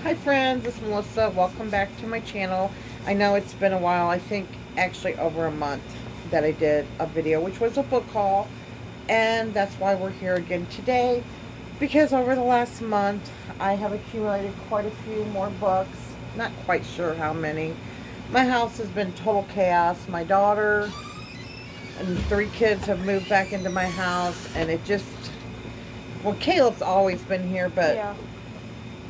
Hi friends, it's Melissa. Welcome back to my channel. I know it's been a while. I think actually over a month that I did a video, which was a book haul. And that's why we're here again today. Because over the last month, I have accumulated quite a few more books. Not quite sure how many. My house has been total chaos. My daughter and 3 kids have moved back into my house. And it just... Well, Caleb's always been here, but... Yeah.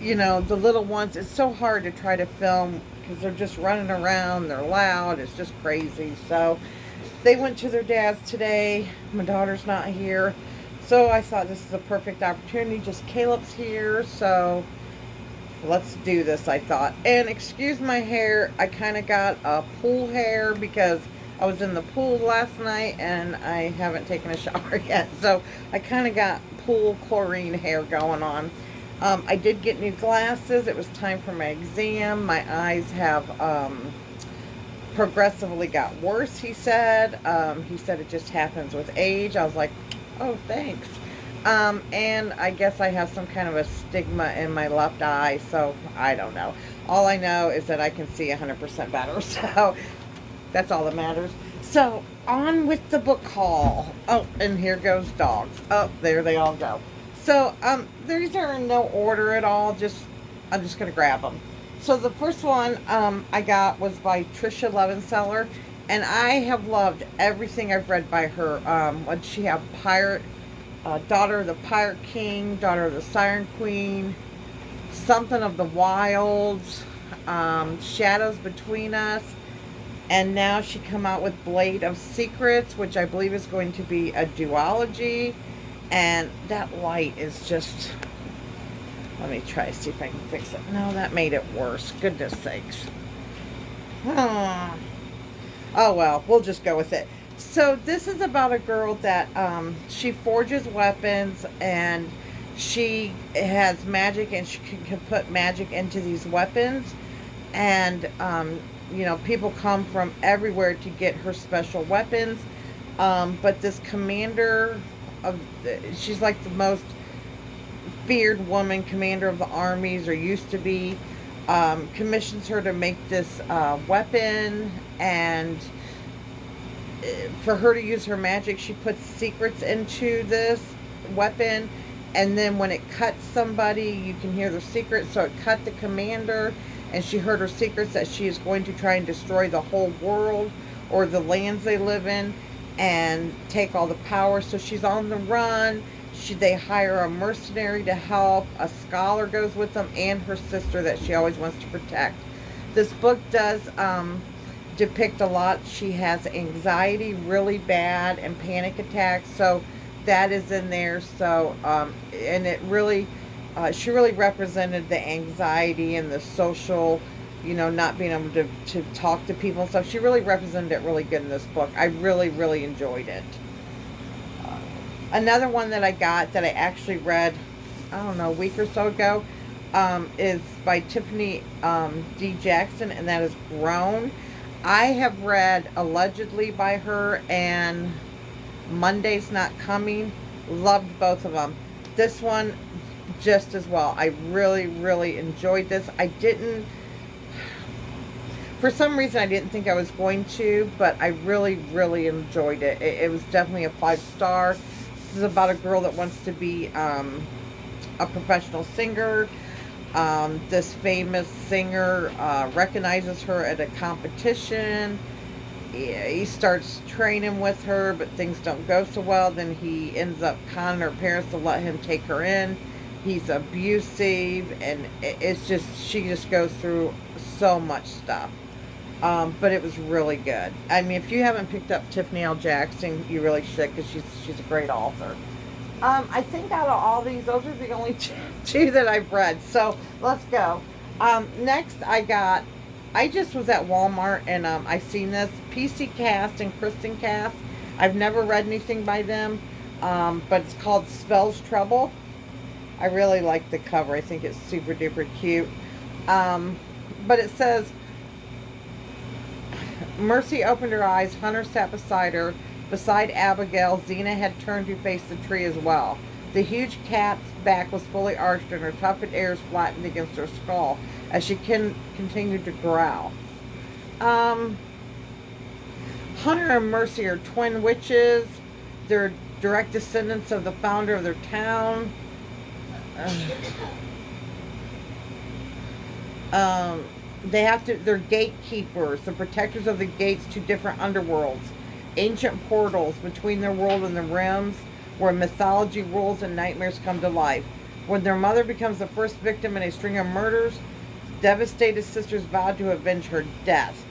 You know, the little ones, it's so hard to try to film because they're just running around, they're loud, it's just crazy. So they went to their dad's today. My daughter's not here, so I thought this is a perfect opportunity. Just Caleb's here, so let's do this, I thought. And excuse my hair, I kind of got a pool hair because I was in the pool last night and I haven't taken a shower yet, so I kind of got pool chlorine hair going on. I did get new glasses. It was time for my exam. My eyes have progressively got worse, he said. He said it just happens with age. I was like, oh, thanks. And I guess I have some kind of a stigma in my left eye, so I don't know. All I know is that I can see 100% better, so that's all that matters. So, on with the book haul. Oh, and here goes dogs. Oh, there they all go. So, these are in no order at all. I'm just going to grab them. So, the first one I got was by Trisha Levenseller. And I have loved everything I've read by her. What did she have? Daughter of the Pirate King, Daughter of the Siren Queen, Something of the Wilds, Shadows Between Us. And now she come out with Blade of Secrets, which I believe is going to be a duology. And that light is just... Let me try to see if I can fix it. No, that made it worse. Goodness sakes. Oh well, we'll just go with it. So this is about a girl that she forges weapons and she has magic and she can put magic into these weapons. And, you know, people come from everywhere to get her special weapons. But this commander... she's like the most feared woman, commander of the armies, or used to be, commissions her to make this weapon, and for her to use her magic, she puts secrets into this weapon, and then when it cuts somebody, you can hear the secret. So it cut the commander, and she heard her secrets that she is going to try and destroy the whole world, or the lands they live in, and take all the power. So she's on the run. They hire a mercenary to help. A scholar goes with them, and her sister that she always wants to protect. This book does depict a lot. She has anxiety really bad and panic attacks, so that is in there. So and it really she really represented the anxiety and the social, you know, not being able to talk to people and stuff. She really represented it really good in this book. I really, really enjoyed it. Another one that I got that I actually read, I don't know, a week or so ago, is by Tiffany D. Jackson, and that is Grown. I have read Allegedly by her and Monday's Not Coming. Loved both of them. This one just as well. I really, really enjoyed this. For some reason, I didn't think I was going to, but I really, really enjoyed it. It was definitely a 5-star. This is about a girl that wants to be a professional singer. This famous singer recognizes her at a competition. He starts training with her, but things don't go so well. Then he ends up conning her parents to let him take her in. He's abusive, and it's just, she just goes through so much stuff. But it was really good. I mean, if you haven't picked up Tiffany L. Jackson, you really should, because she's a great author. I think out of all these, those are the only two that I've read. So let's go. Next, I just was at Walmart and I seen this PC Cast and Kristen Cast. I've never read anything by them, but it's called Spells Trouble. I really like the cover. I think it's super duper cute. But it says, Mercy opened her eyes. Hunter sat beside her. Beside Abigail, Xena had turned to face the tree as well. The huge cat's back was fully arched and her tufted ears flattened against her skull as she continued to growl. Hunter and Mercy are twin witches. They're direct descendants of the founder of their town. They're gatekeepers, the protectors of the gates to different underworlds, ancient portals between their world and the realms where mythology rules and nightmares come to life. When their mother becomes the first victim in a string of murders, devastated sisters vow to avenge her death.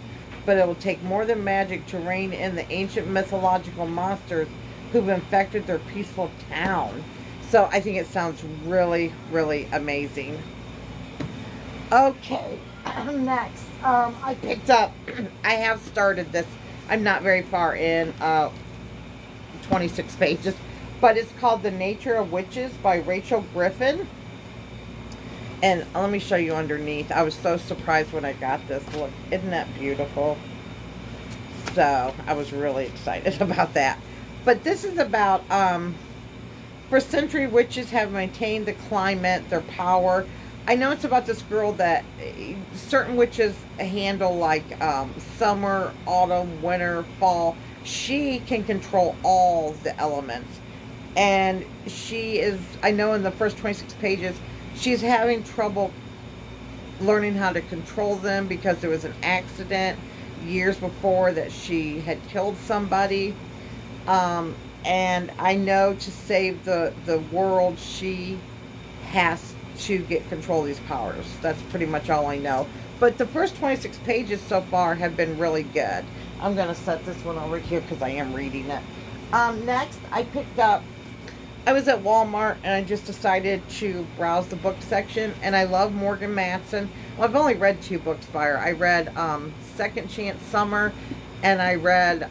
But it will take more than magic to rein in the ancient mythological monsters who've infected their peaceful town. So I think it sounds really, really amazing. Okay, next, I picked up, I have started this, I'm not very far in, 26 pages, but it's called The Nature of Witches by Rachel Griffin. And let me show you underneath. I was so surprised when I got this. Look, isn't that beautiful? So, I was really excited about that. But this is about, for centuries, witches have maintained the climate, their power. I know it's about this girl that certain witches handle, like summer, autumn, winter, fall. She can control all the elements. And she is, I know in the first 26 pages, she's having trouble learning how to control them because there was an accident years before that she had killed somebody. And I know to save the world, she has to get control of these powers. That's pretty much all I know. But the first 26 pages so far have been really good. I'm going to set this one over here because I am reading it. Next, I picked up, I was at Walmart and I just decided to browse the book section. And I love Morgan Matson. Well, I've only read 2 books by her. I read Second Chance Summer and I read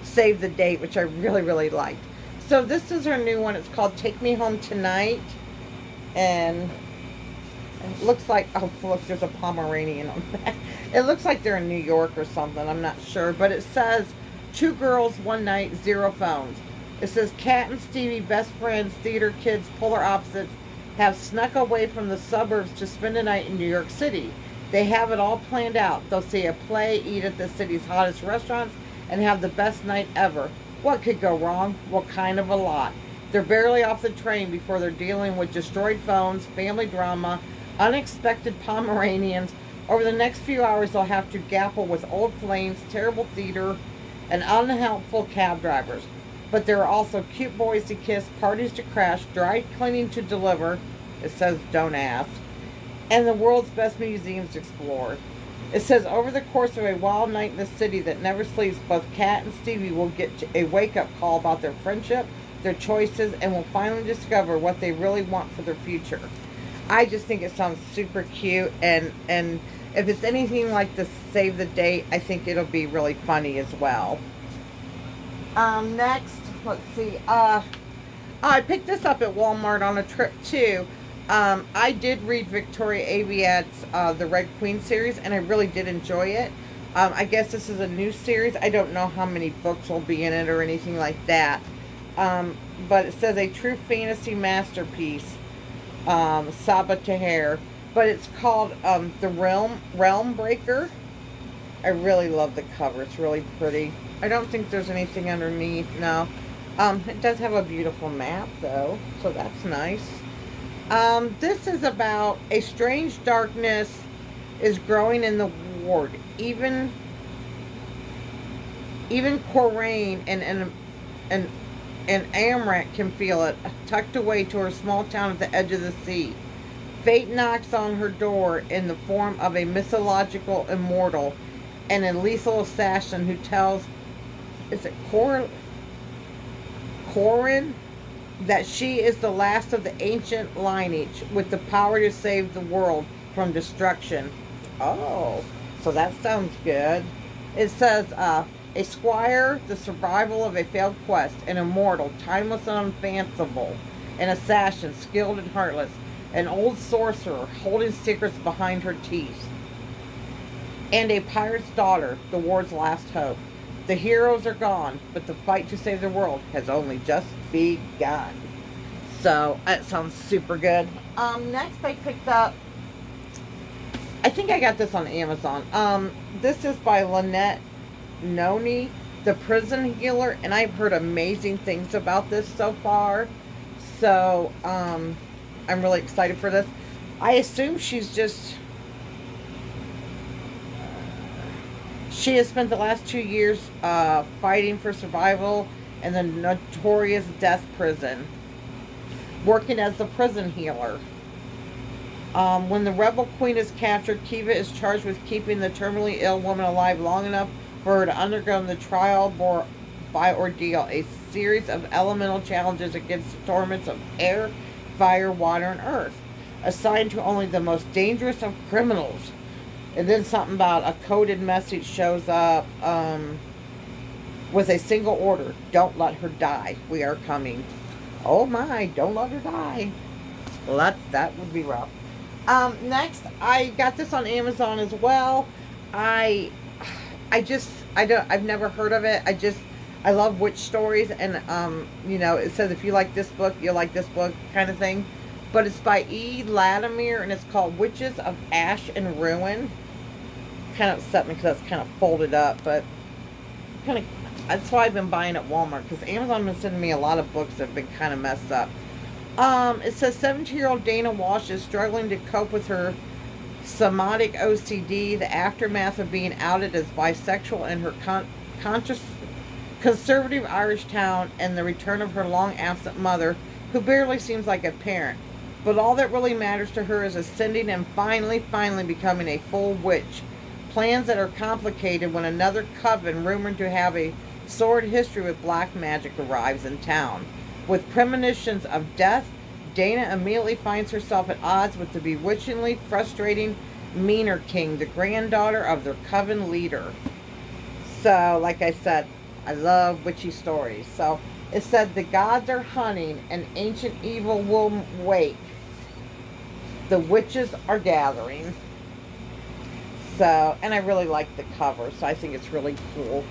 Save the Date, which I really, really liked. So this is her new one. It's called Take Me Home Tonight. And it looks like, oh look, there's a Pomeranian on that. It looks like they're in New York or something. I'm not sure. But it says, 2 girls, 1 night, 0 phones. It says, Kat and Stevie, best friends, theater kids, polar opposites, have snuck away from the suburbs to spend a night in New York City. They have it all planned out. They'll see a play, eat at the city's hottest restaurants, and have the best night ever. What could go wrong? Well, kind of a lot. They're barely off the train before they're dealing with destroyed phones, family drama, unexpected Pomeranians. Over the next few hours, they'll have to grapple with old flames, terrible theater, and unhelpful cab drivers. But there are also cute boys to kiss, parties to crash, dry cleaning to deliver. It says, don't ask. And the world's best museums to explore. It says, over the course of a wild night in the city that never sleeps, both Kat and Stevie will get a wake-up call about their friendship, their choices, and will finally discover what they really want for their future. I just think it sounds super cute, and if it's anything like the Save the Date, I think it'll be really funny as well. Next, let's see. I picked this up at Walmart on a trip too. I did read Victoria Aveyard's The Red Queen series, and I really did enjoy it. I guess this is a new series. I don't know how many books will be in it or anything like that. But it says a true fantasy masterpiece, Saba Tahir. But it's called The Realm Breaker. I really love the cover. It's really pretty. I don't think there's anything underneath. No. It does have a beautiful map, though, so that's nice. This is about a strange darkness is growing in the ward. Even Coraine and Amrat can feel it, tucked away to her small town at the edge of the sea. Fate knocks on her door in the form of a mythological immortal and a lethal assassin who tells, is it Corin? That she is the last of the ancient lineage with the power to save the world from destruction. Oh, so that sounds good. It says, a squire, the survival of a failed quest, an immortal, timeless and unfathomable, an assassin, skilled and heartless, an old sorcerer holding secrets behind her teeth, and a pirate's daughter, the ward's last hope. The heroes are gone, but the fight to save the world has only just begun. So, that sounds super good. Next I picked up, I think I got this on Amazon. This is by Lynette Noni, The Prison Healer, and I've heard amazing things about this so far. So, I'm really excited for this. I assume she has spent the last 2 years fighting for survival in the notorious death prison, working as the prison healer. When the rebel queen is captured, Kiva is charged with keeping the terminally ill woman alive long enough for her to undergo the trial by ordeal, a series of elemental challenges against the torments of air, fire, water, and earth, assigned to only the most dangerous of criminals. And then something about a coded message shows up with a single order: don't let her die. We are coming. Oh my, don't let her die. Well, that would be rough. Next, I got this on Amazon as well. I've never heard of it. I love witch stories, and it says if you like this book, you'll like this book, kind of thing. But it's by E. Latimer, and it's called Witches of Ash and Ruin. Kind of upset me because that's kind of folded up, but that's why I've been buying at Walmart, because Amazon has been sending me a lot of books that have been kind of messed up. It says 17-year-old Dana Walsh is struggling to cope with her somatic OCD, the aftermath of being outed as bisexual in her conservative Irish town, and the return of her long-absent mother, who barely seems like a parent. But all that really matters to her is ascending and finally becoming a full witch. Plans that are complicated when another coven, rumored to have a sordid history with black magic, arrives in town. With premonitions of death, Dana immediately finds herself at odds with the bewitchingly frustrating Meaner King, the granddaughter of their coven leader. So, like I said, I love witchy stories. So, it said the gods are hunting, and ancient evil will wake. The witches are gathering. So, and I really like the cover, so I think it's really cool.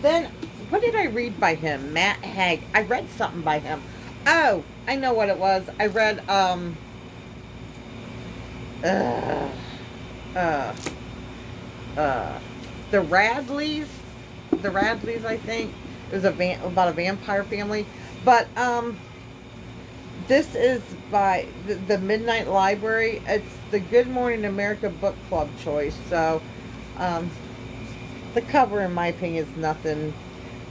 Then, what did I read by him? Matt Haig. I read something by him. Oh, I know what it was. I read, the Radleys. The Radleys, I think. It was about a vampire family. But, this is by the Midnight Library. It's the Good Morning America Book Club choice. So, the cover, in my opinion, is nothing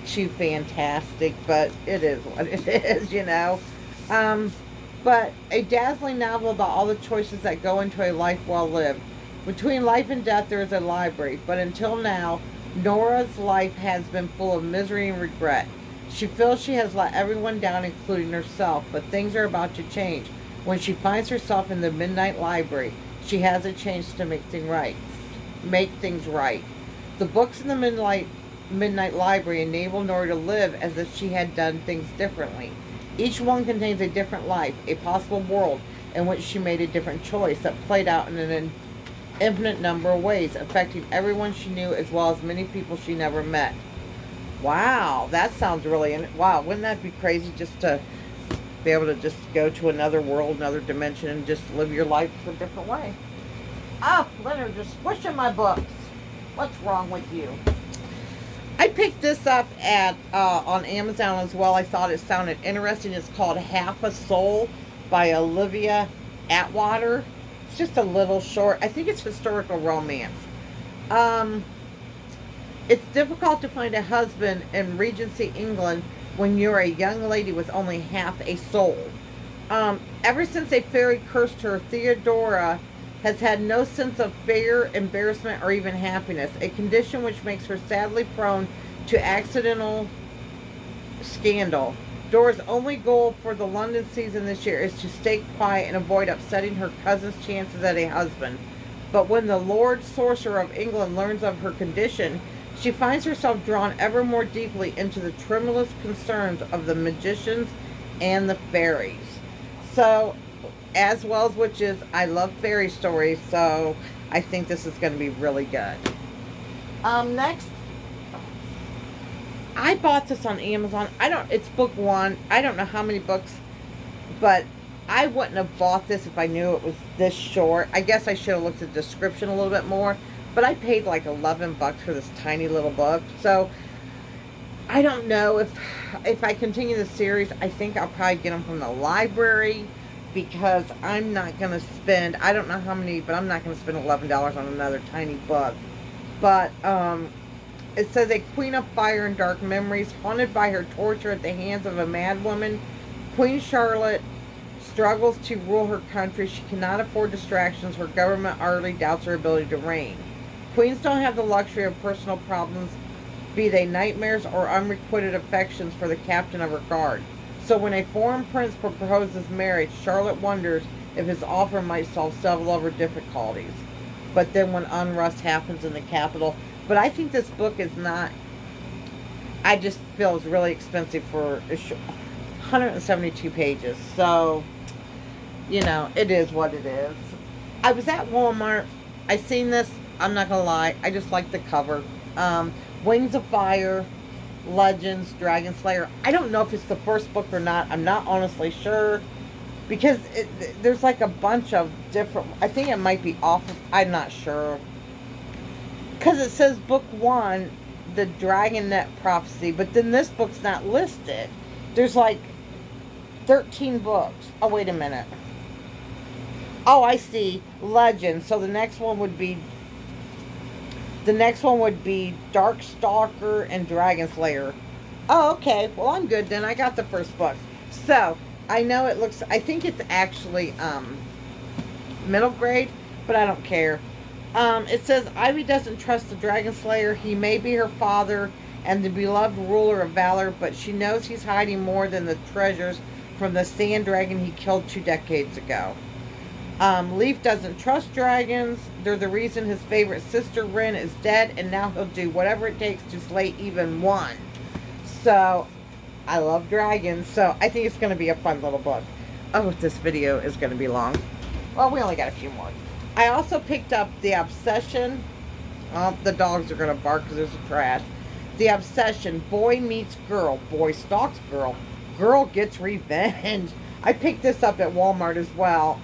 too fantastic, but it is what it is, But a dazzling novel about all the choices that go into a life well lived. Between life and death, there is a library, but until now, Nora's life has been full of misery and regret. She feels she has let everyone down, including herself, but things are about to change. When she finds herself in the Midnight Library, she has a chance to make things right. The books in the Midnight Library enable Nora to live as if she had done things differently. Each one contains a different life, a possible world in which she made a different choice that played out in an infinite number of ways, affecting everyone she knew as well as many people she never met. Wow, that sounds really... Wow, wouldn't that be crazy just to be able to just go to another world, another dimension, and just live your life a different way? Oh, Leonard, just squishing my books. What's wrong with you? I picked this up at on Amazon as well. I thought it sounded interesting. It's called Half a Soul by Olivia Atwater. It's just a little short. I think it's historical romance. It's difficult to find a husband in Regency England when you're a young lady with only half a soul. Ever since a fairy cursed her, Theodora has had no sense of fear, embarrassment, or even happiness, a condition which makes her sadly prone to accidental scandal. Dora's only goal for the London season this year is to stay quiet and avoid upsetting her cousin's chances at a husband. But when the Lord Sorcerer of England learns of her condition, she finds herself drawn ever more deeply into the tremulous concerns of the magicians and the fairies. So, as well as witches, I love fairy stories, so I think this is going to be really good. Next, I bought this on Amazon. It's book 1. I don't know how many books, but I wouldn't have bought this if I knew it was this short. I guess I should have looked at the description a little bit more, but I paid like 11 bucks for this tiny little book. So I don't know if I continue the series. I think I'll probably get them from the library, because I'm not going to spend, I don't know how many, but I'm not going to spend $11 on another tiny book. But it says, a queen of fire and dark memories, haunted by her torture at the hands of a mad woman, Queen Charlotte struggles to rule her country. She cannot afford distractions. Her government utterly doubts her ability to reign. Queens don't have the luxury of personal problems, be they nightmares or unrequited affections for the captain of her guard. So when a foreign prince proposes marriage, Charlotte wonders if his offer might solve several of her difficulties. But then when unrest happens in the capital. But I think this book is not, I just feel it's really expensive for 172 pages. So, you know, it is what it is. I was at Walmart. I seen this. I'm not going to lie. I just like the cover. Wings of Fire, Legends, Dragon Slayer. I don't know if it's the first book or not. I'm not honestly sure, because there's like a bunch of different, I think it might be off of, I'm not sure, because it says book 1, the Dragon Net Prophecy, but then this book's not listed. There's like 13 books. Oh, wait a minute. Oh, I see. Legends. So the next one would be Darkstalker and Dragon Slayer. Oh, okay. Well, I'm good then. I got the first book. So, I know it looks, I think it's actually middle grade, but I don't care. It says, Ivy doesn't trust the Dragon Slayer. He may be her father and the beloved ruler of valor, but she knows he's hiding more than the treasures from the sand dragon he killed 2 decades ago. Leaf doesn't trust dragons. They're the reason his favorite sister, Ren, is dead, and now he'll do whatever it takes to slay even one. So, I love dragons, so I think it's going to be a fun little book. Oh, this video is going to be long. Well, we only got a few more. I also picked up The Obsession. Oh, the dogs are going to bark because there's a trash. The Obsession. Boy meets girl. Boy stalks girl. Girl gets revenge. I picked this up at Walmart as well.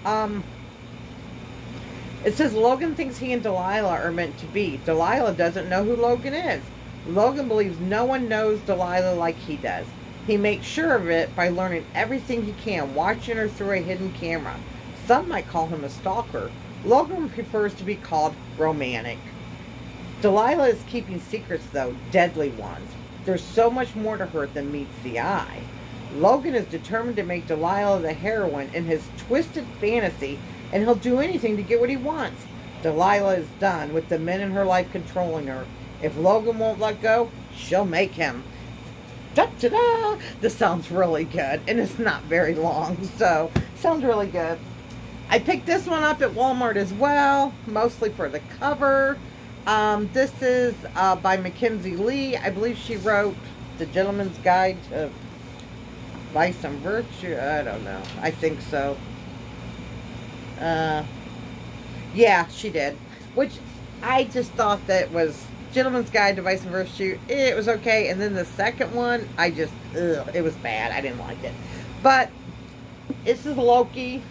It says Logan thinks he and Delilah are meant to be. Delilah doesn't know who Logan is. Logan believes no one knows Delilah like he does. He makes sure of it by learning everything he can, watching her through a hidden camera. Some might call him a stalker. Logan prefers to be called romantic. Delilah is keeping secrets, though, deadly ones. There's so much more to her than meets the eye. Logan is determined to make Delilah the heroine in his twisted fantasy, and he'll do anything to get what he wants. Delilah is done with the men in her life controlling her. If Logan won't let go, she'll make him. Da-da-da! This sounds really good, and it's not very long, so sounds really good. I picked this one up at Walmart as well, mostly for the cover. This is by Mackenzie Lee. I believe she wrote The Gentleman's Guide to Vice and Virtue. I don't know. I think so. Yeah, she did. Which I just thought that was Gentleman's Guide to Vice and Virtue. It was okay. And then the second one, it was bad. I didn't like it. But this is Loki,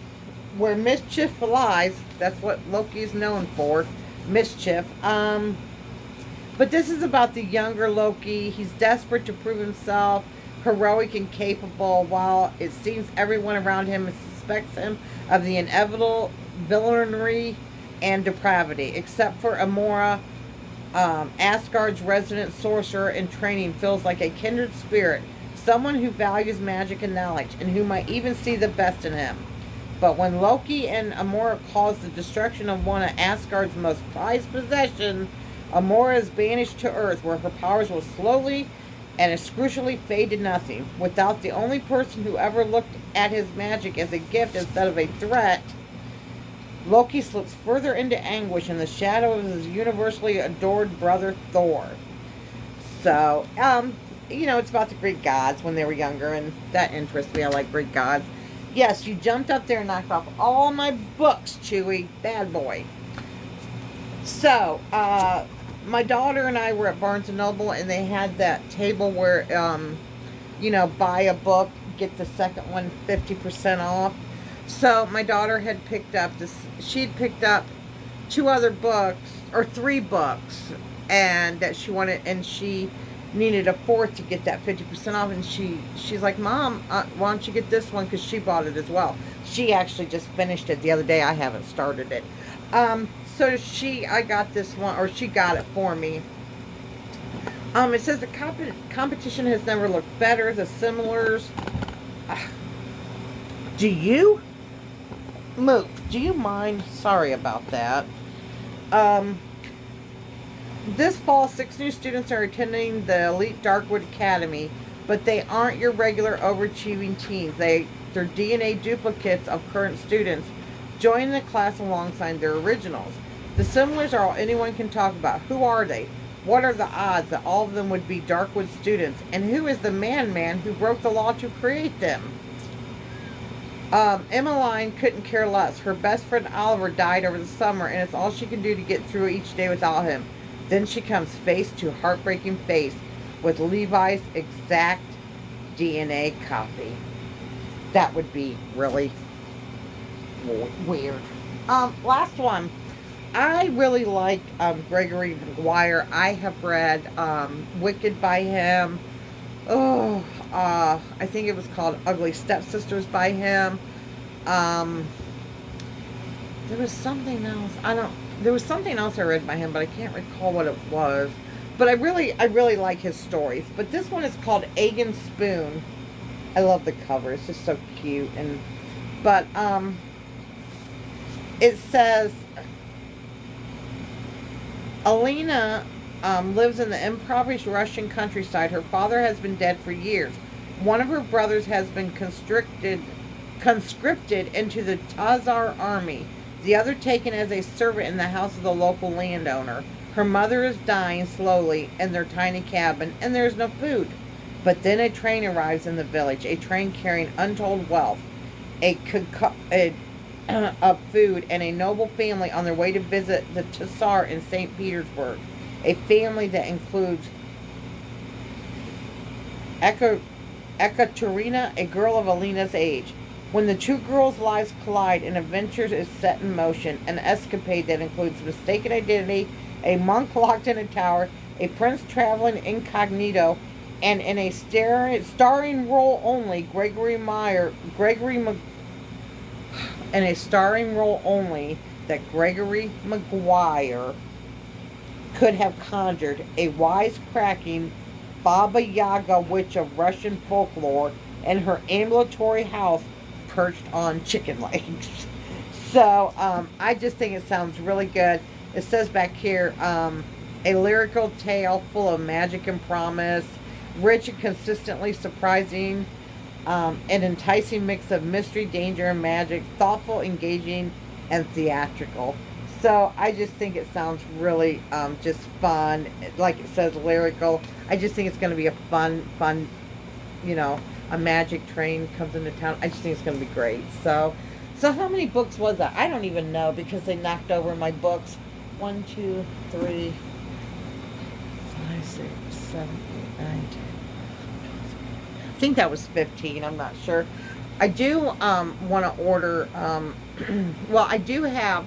where mischief lies. That's what Loki is known for. Mischief. But this is about the younger Loki. He's desperate to prove himself heroic and capable, while it seems everyone around him suspects him of the inevitable villainy and depravity. Except for Amora, Asgard's resident sorcerer in training, feels like a kindred spirit, someone who values magic and knowledge, and who might even see the best in him. But when Loki and Amora cause the destruction of one of Asgard's most prized possessions, Amora is banished to Earth, where her powers will slowly and excruciatingly fade to nothing. Without the only person who ever looked at his magic as a gift instead of a threat, Loki slips further into anguish in the shadow of his universally adored brother Thor. So, you know, it's about the Greek gods when they were younger, and that interests me. I like Greek gods. Yes, you jumped up there and knocked off all my books, Chewy. Bad boy. So, my daughter and I were at Barnes and Noble, and they had that table where, buy a book, get the second one 50% off. So my daughter had picked up this. She'd picked up 2 other books or 3 books, and that she wanted, and she needed a 4th to get that 50% off. And she's like, Mom, why don't you get this one? Because she bought it as well. She actually just finished it the other day. I haven't started it. So I got this one, or she got it for me. It says the competition has never looked better. The similars. Do you? Mook, do you mind? Sorry about that. This fall, 6 new students are attending the elite Darkwood Academy, but they aren't your regular overachieving teens. They're DNA duplicates of current students, joining the class alongside their originals. The similars are all anyone can talk about. Who are they? What are the odds that all of them would be Darkwood students? And who is the man who broke the law to create them? Emmeline couldn't care less. Her best friend Oliver died over the summer, and it's all she can do to get through each day without him. Then she comes face to heartbreaking face with Levi's exact DNA copy. That would be really weird. Last one. I really like Gregory Maguire. I have read Wicked by him. I think it was called Ugly Stepsisters by him. There was something else. There was something else I read by him, but I can't recall what it was. But I really like his stories. But this one is called Egan Spoon. I love the cover. It's just so cute. But it says Alina lives in the impoverished Russian countryside. Her father has been dead for years. One of her brothers has been conscripted into the Tsar army. The other taken as a servant in the house of the local landowner. Her mother is dying slowly in their tiny cabin, and there is no food. But then a train arrives in the village, a train carrying untold wealth, of food, and a noble family on their way to visit the Tsar in St. Petersburg. A family that includes Ekaterina, a girl of Alina's age. When the 2 girls' lives collide, an adventure is set in motion, an escapade that includes mistaken identity, a monk locked in a tower, a prince traveling incognito, and in a starring role only, that Gregory Maguire could have conjured, a wisecracking Baba Yaga witch of Russian folklore in her ambulatory house perched on chicken legs. So, I just think it sounds really good. It says back here, a lyrical tale full of magic and promise, rich and consistently surprising, an enticing mix of mystery, danger, and magic, thoughtful, engaging, and theatrical. So I just think it sounds really just fun. Like it says, lyrical. I just think it's going to be a fun, a magic train comes into town. I just think it's going to be great. So how many books was that? I don't even know, because they knocked over my books. 1, 2, 3, 5, 6, 7, 8, 9, 10. I think that was 15. I'm not sure. I do want to order. Well, I do have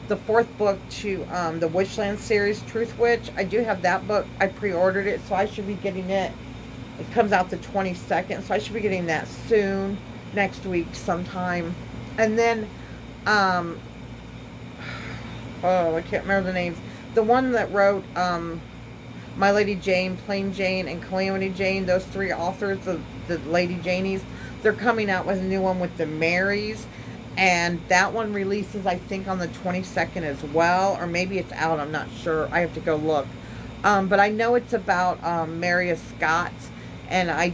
the 4th book to the Witchland series, Truth Witch. I do have that book. I pre-ordered it, so I should be getting it. It comes out the 22nd, so I should be getting that soon, next week sometime. And then, I can't remember the names. The one that wrote My Lady Jane, Plain Jane, and Calamity Jane, those 3 authors of the Lady Janies, they're coming out with a new one with the Marys. And that one releases, I think, on the 22nd as well. Or maybe it's out, I'm not sure. I have to go look. But I know it's about Mary of Scots. And I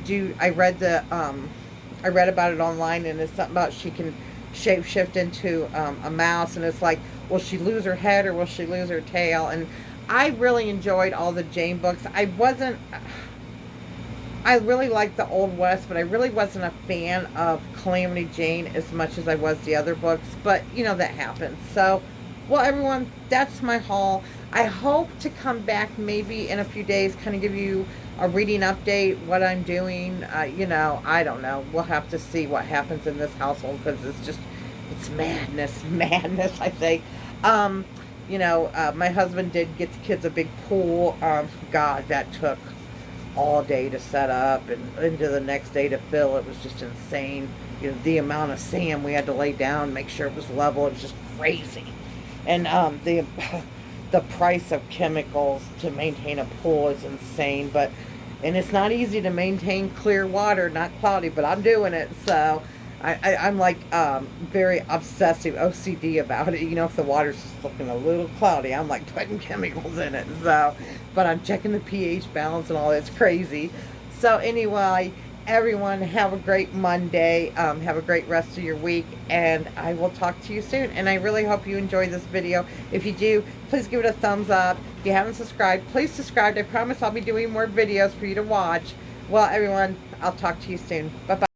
read about it online, and it's something about she can shapeshift into a mouse. And it's like, will she lose her head or will she lose her tail? And I really enjoyed all the Jane books. I really liked the Old West, but I really wasn't a fan of Calamity Jane as much as I was the other books. But, that happens. So, Well, everyone, that's my haul. I hope to come back maybe in a few days, kind of give you a reading update, what I'm doing. You know, I don't know. We'll have to see what happens in this household, because it's madness, madness, I think. You know, my husband did get the kids a big pool. God, that took all day to set up and into the next day to fill. It was just insane. You know, the amount of sand we had to lay down, make sure it was level. It was just crazy. And the price of chemicals to maintain a pool is insane. And it's not easy to maintain clear water, not cloudy, but I'm doing it. So I'm like very obsessive, OCD about it. You know, if the water's just looking a little cloudy, I'm like putting chemicals in it. So, but I'm checking the pH balance and all that. It's crazy. So anyway, everyone, have a great Monday. Have a great rest of your week, and I will talk to you soon. And I really hope you enjoyed this video. If you do, please give it a thumbs up. If you haven't subscribed, please subscribe. I promise I'll be doing more videos for you to watch. Well, everyone, I'll talk to you soon. Bye-bye.